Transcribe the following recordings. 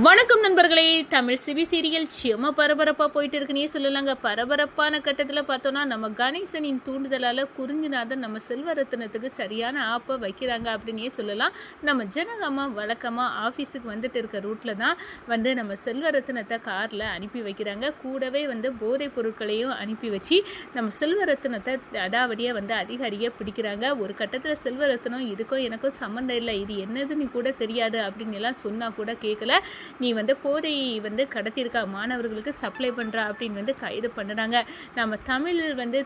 வணக்கம் நண்பர்களே. Tamil CP serial செம பரபரப்பாக போயிட்டு இருக்குன்னே சொல்லலாங்க. பரபரப்பான கட்டத்தில் பார்த்தோன்னா நம்ம கணேசனின் தூண்டுதலால் குறிஞ்சிநாதன் நம்ம செல்வரத்னத்துக்கு சரியான ஆப்பை வைக்கிறாங்க அப்படின்னே சொல்லலாம். நம்ம ஜனகம்மா வழக்கமாக ஆஃபீஸுக்கு வந்துட்டு இருக்க ரூட்டில் தான் நம்ம செல்வரத்னத்தை காரில் அனுப்பி வைக்கிறாங்க. கூடவே போதைப் பொருட்களையும் அனுப்பி வச்சு நம்ம செல்வரத்னத்தை அடாவடியாக அதிகாரியை பிடிக்கிறாங்க. ஒரு கட்டத்தில் செல்வரத்னம் இதுக்கும் எனக்கும் சம்மந்தம் இல்லை, இது என்னதுன்னு கூட தெரியாது அப்படின்னு எல்லாம் சொன்னால் கூட கேட்கல. நீ போதை கடத்தியிருக்கா, மாணவர்களுக்கு சப்ளை பண்ணுறா அப்படின்னு கைது பண்ணுறாங்க. நம்ம தமிழ்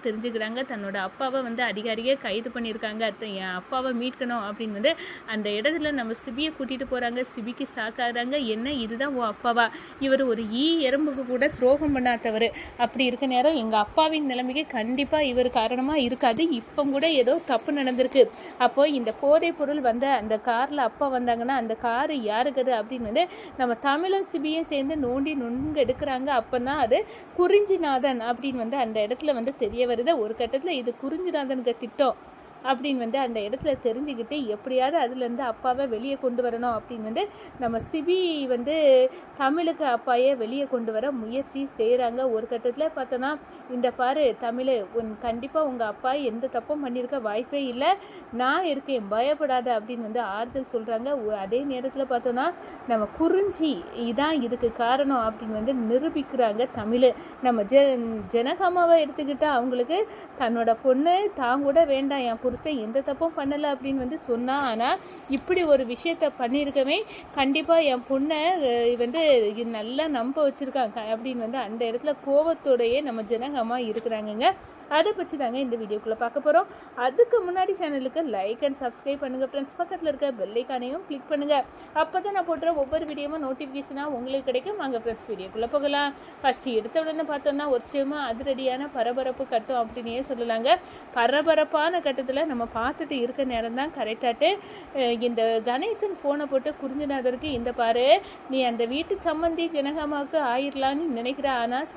தெரிஞ்சுக்கிறாங்க. தன்னோட அப்பாவை அதிகாரியே கைது பண்ணியிருக்காங்க. என் அப்பாவை மீட்கணும் அப்படின்னு அந்த இடத்துல நம்ம சிபியை கூட்டிகிட்டு போகிறாங்க. சிபிக்கு சாக்காகிறாங்க. என்ன இதுதான் உன் அப்பாவா? இவர் ஒரு எறும்புக்கு கூட துரோகம் பண்ணாதவர். அப்படி இருக்க நேரம் எங்கள் அப்பாவின் நிலைமைக்கு கண்டிப்பாக இவர் காரணமாக இருக்காது. இப்போ கூட ஏதோ தப்பு நடந்திருக்கு. அப்போது இந்த போதைப் பொருள் அந்த காரில் அப்பா வந்தாங்கன்னா அந்த காரு யாருக்குது அப்படின்னு நம்ம தமிழும் சிபியும் சேர்ந்து நோண்டி நொங்கு எடுக்கிறாங்க. அப்போ தான் அது குறிஞ்சிநாதன் அப்படின்னு அந்த இடத்துல தெரிய வருது. ஒரு கட்டத்தில் இது குறிஞ்சிநாதனுக்கு திட்டம் அப்படின்னு அந்த இடத்துல தெரிஞ்சுக்கிட்டு எப்படியாவது அதுலேருந்து அப்பாவை வெளியே கொண்டு வரணும் அப்படின்னு நம்ம சிபி தமிழுக்கு அப்பாயே வெளியே கொண்டு வர முயற்சி செய்கிறாங்க. ஒரு கட்டத்தில் பார்த்தோன்னா, இந்த பாரு தமிழ், கண்டிப்பாக உங்கள் அப்பா எந்த தப்பும் பண்ணியிருக்க வாய்ப்பே இல்லை, நான் இருக்கேன், பயப்படாத அப்படின்னு ஆறுதல் சொல்கிறாங்க. அதே நேரத்தில் பார்த்தோன்னா நம்ம குறிஞ்சி இதான் இதுக்கு காரணம் அப்படின்னு நிரூபிக்கிறாங்க தமிழ். நம்ம ஜனகம்மாவை எடுத்துக்கிட்டால் அவங்களுக்கு தன்னோட பொண்ணு தான் கூட வேண்டாம், என் புருஷன் எந்த தப்பும் பண்ணலை அப்படின்னு சொன்னா. ஆனால் இப்படி ஒரு விஷயத்த பண்ணியிருக்கவே கண்டிப்பாக என் பொண்ணை நல்லா நம்ப வச்சுருக்காங்க அப்படின்னு அந்த இடத்துல கோபத்தோடையே நம்ம ஜனகம்மா இருக்கிறாங்கங்க. அதை பற்றி தாங்க இந்த வீடியோக்குள்ளே பார்க்க போகிறோம். அதுக்கு முன்னாடி சேனலுக்கு லைக் அண்ட் சப்ஸ்கிரைப் பண்ணுங்கள் ஃப்ரெண்ட்ஸ். பக்கத்தில் இருக்க பெல்லைக்கானையும் கிளிக் பண்ணுங்கள். அப்போ தான் நான் போடுற ஒவ்வொரு வீடியோவும் நோட்டிஃபிகேஷனாக உங்களுக்கு கிடைக்கும். வாங்க ஃப்ரெண்ட்ஸ் வீடியோக்குள்ளே போகலாம். ஃபஸ்ட்டு எடுத்த உடனே பார்த்தோம்னா ஒரு செம அதிரடியான பரபரப்பு கட்டம் அப்படின்னே சொல்லலாங்க. பரபரப்பான கட்டத்தில் நம்ம பார்த்துட்டு இருக்க நேரம் தான் கரெக்டாட்டு இந்த கணேசன் ஃபோனை போட்டு குறிஞ்சிநாதருக்கு, இந்த பாரு, நீ அந்த வீட்டு சம்மந்தி ஜனகம்மாவுக்கு ஆயிடலான்னு நினைக்கிற, ஆனால்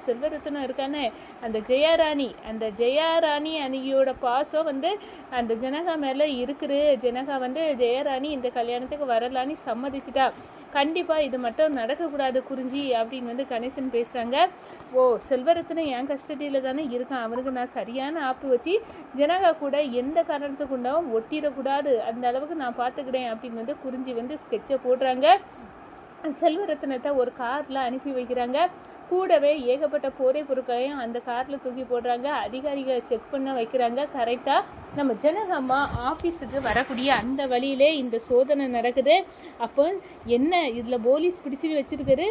செல்வரத்னம் இருக்கானே அந்த ஜெயாராணி அன்னியோட பாசம் அந்த ஜனகா மேலே இருக்குது. ஜனகா ஜெயராணி இந்த கல்யாணத்துக்கு வரலான்னு சம்மதிச்சிட்டா. கண்டிப்பாக இது மட்டும் நடக்கக்கூடாது குறிஞ்சி அப்படின்னு கணேசன் பேசுகிறாங்க. ஓ, செல்வரத்னம் என் கஸ்டடியில் தானே இருக்கான், அவனுக்கு நான் சரியான ஆப்பு வச்சு ஜனகா கூட எந்த காரணத்துக்கு உண்டாவும் ஒட்டிடக்கூடாது, அந்த அளவுக்கு நான் பார்த்துக்கிறேன் அப்படின்னு குறிஞ்சி ஸ்கெட்சை போடுறாங்க. செல்வரத்னத்தை ஒரு காரில் அனுப்பி வைக்கிறாங்க. கூடவே ஏகப்பட்ட போதைப் பொருட்களையும் அந்த காரில் தூக்கி போடுறாங்க. அதிகாரிகளை செக் பண்ண வைக்கிறாங்க. கரெக்டாக நம்ம ஜனகம்மா ஆஃபீஸுக்கு வரக்கூடிய அந்த வழியிலே இந்த சோதனை நடக்குது. அப்போ என்ன இதில் போலீஸ் பிடிச்சிட்டு வச்சுருக்காரு,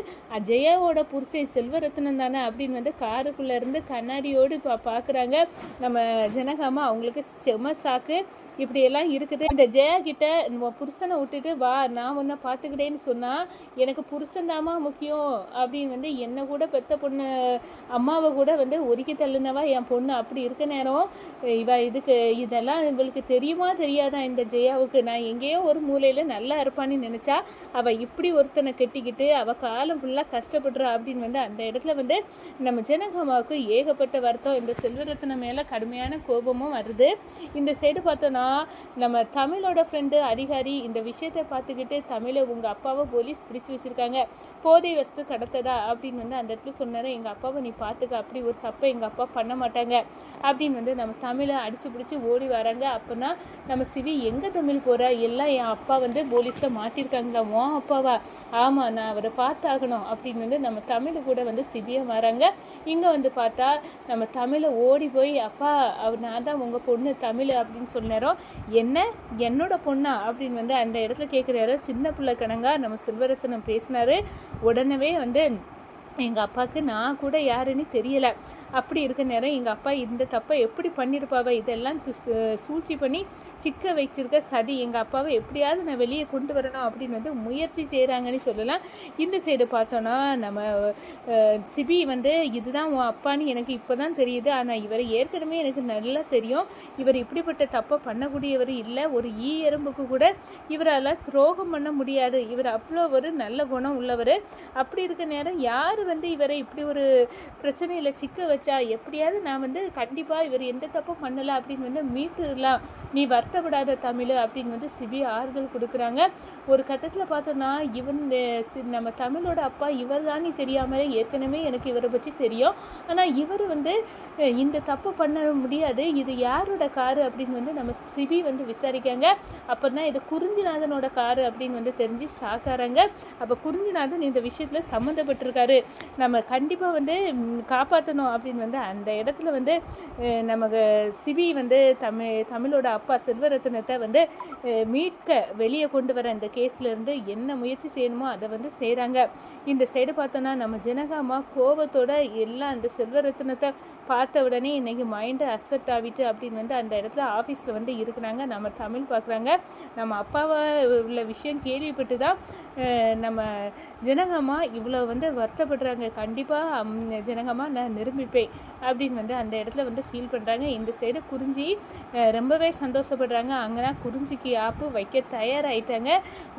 ஜெயாவோட புருஷன் செல்வரத்னம் தானே அப்படின்னு காருக்குள்ளே இருந்து கண்ணாடியோடு பார்க்குறாங்க நம்ம ஜனகம்மா. அவங்களுக்கு செம சாக்கு, இப்படியெல்லாம் இருக்குது. இந்த ஜெயா கிட்ட புருஷனை விட்டுட்டு வா, நான் உன்னை பார்த்துக்கிட்டேன்னு சொன்னால் எனக்கு புருஷன்தாமா முக்கியம் அப்படின்னு என்னை கூட பெத்த பொண்ணு அம்மாவை கூட ஒதுக்கி தள்ளுனவா என் பொண்ணு. அப்படி இருக்க நேரம் இதெல்லாம் இவளுக்கு தெரியுமா தெரியாதா இந்த ஜெயாவுக்கு? நான் எங்கேயோ ஒரு மூலையில் நல்லா இருப்பான்னு நினச்சா அவள் இப்படி ஒருத்தனை கட்டிக்கிட்டு அவள் காலம் ஃபுல்லாக கஷ்டப்படுறா அப்படின்னு அந்த இடத்துல நம்ம ஜனகம்மாவுக்கு ஏகப்பட்ட வருத்தம். இந்த செல்வரத்னம் மேலே கடுமையான கோபமும் வருது. இந்த சைடு பார்த்தோன்னா நம்ம தமிழோட ஃப்ரெண்டு அதிகாரி இந்த விஷயத்தை பார்த்துக்கிட்டு, தமிழை உங்கள் அப்பாவை போலீஸ் பிடிச்சி வச்சுருக்காங்க, போதை வஸ்து கடத்ததா அப்படின்னு அந்த இடத்துல சொன்னார். எங்கள் அப்பாவை நீ பார்த்துக்க, அப்படி ஒரு தப்பை எங்கள் அப்பா பண்ண மாட்டாங்க அப்படின்னு நம்ம தமிழை அடித்து பிடிச்சி ஓடி வராங்க. அப்போனா நம்ம சிவி, எங்கே தமிழ் போகிற, எல்லாம் என் அப்பா போலீஸில் மாட்டியிருக்காங்களா, உன் அப்பாவா? ஆமாம், நான் அவரை பார்த்தாகணும் அப்படின்னு நம்ம தமிழ் கூட சிவியாக வராங்க. இங்கே பார்த்தா நம்ம தமிழை ஓடி போய், அப்பா நான் தான் உங்கள் பொண்ணு தமிழ் அப்படின்னு சொன்னாரோ. என்ன, என்னோட பொண்ணா அப்படின்னு அந்த இடத்துல கேட்குறாரு. சின்ன பிள்ளை கணங்கா நம்ம செல்வரத்னம் பேசினாரு. உடனே எங்கள் அப்பாவுக்கு நான் கூட யாருன்னு தெரியலை. அப்படி இருக்க நேரம் எங்கள் அப்பா இந்த தப்பை எப்படி பண்ணியிருப்பாவ, இதெல்லாம் சூழ்ச்சி பண்ணி சிக்க வச்சிருக்க சதி, எங்கள் அப்பாவை எப்படியாவது நான் வெளியே கொண்டு வரணும் அப்படின்னு முயற்சி செய்கிறாங்கன்னு சொல்லலாம். இந்த சைடு பார்த்தோன்னா நம்ம சிபி இதுதான் உன் அப்பான்னு எனக்கு இப்போ தான் தெரியுது, ஆனால் இவர் ஏற்கனவே எனக்கு நல்லா தெரியும், இவர் இப்படிப்பட்ட தப்பை பண்ணக்கூடியவர் இல்லை, ஒரு எறும்புக்கு கூட இவரால் துரோகம் பண்ண முடியாது, இவர் அவ்வளோ ஒரு நல்ல குணம் உள்ளவர். அப்படி இருக்க நேரம் யார் வந்து இவரை இப்படி ஒரு பிரச்சனையில் சிக்க வச்சா எப்படியாவது நான் வந்து கண்டிப்பாக இவர் எந்த தப்பும் பண்ணலை அப்படின்னு வந்து மீட்டுலாம், நீ வருத்தப்படாத தமிழ் அப்படின்னு வந்து சிபி ஆறுதல் கொடுக்குறாங்க. ஒரு கட்டத்தில் பார்த்தோன்னா நம்ம தமிழோட அப்பா இவர் தானே தெரியாமலே ஏற்கனவே எனக்கு இவரை பற்றி தெரியும், ஆனால் இவர் வந்து இந்த தப்பு பண்ண முடியாது, இது யாரோட காரு அப்படின்னு வந்து நம்ம சிபி வந்து விசாரிக்காங்க. அப்போ தான் இது குறிஞ்சிநாதனோட காரு அப்படின்னு வந்து தெரிஞ்சு ஷாக்காராங்க. அப்போ குறிஞ்சிநாதன் இந்த விஷயத்தில் சம்மந்தப்பட்டிருக்காரு, நம்ம கண்டிப்பாக வந்து காப்பாற்றணும் அப்படின்னு வந்து அந்த இடத்துல வந்து நமக்கு சிபி வந்து தமிழோட அப்பா செல்வரத்னத்தை வந்து மீட்க வெளியே கொண்டு வர இந்த கேஸ்லேருந்து என்ன முயற்சி செய்யணுமோ அதை வந்து செய்கிறாங்க. இந்த சைடு பார்த்தோன்னா நம்ம ஜனகாமா கோபத்தோட எல்லாம் அந்த செல்வரத்னத்தை பார்த்த உடனே இன்னைக்கு மைண்டு அசெப்ட் ஆகிட்டு அப்படின்னு வந்து அந்த இடத்துல ஆஃபீஸில் வந்து இருக்கிறாங்க. நம்ம தமிழ் பார்க்குறாங்க. நம்ம அப்பாவை உள்ள விஷயம் கேள்விப்பட்டு தான் நம்ம ஜனகாமா இவ்வளோ வந்து வருத்தப்படுறாங்க. கண்டிப்பாக ஜனகாமா நான் நிரூபிப்பேன் அப்படின்னு வந்து அந்த இடத்துல வந்து ஃபீல் பண்ணுறாங்க. இந்த சைடு குறிஞ்சி ரொம்பவே சந்தோஷப்படுறாங்க. அங்கே குறிஞ்சிக்கு ஆப்பு வைக்க தயாராகிட்டாங்க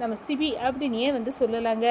நம்ம சிபி அப்படின்னே வந்து சொல்லலாங்க.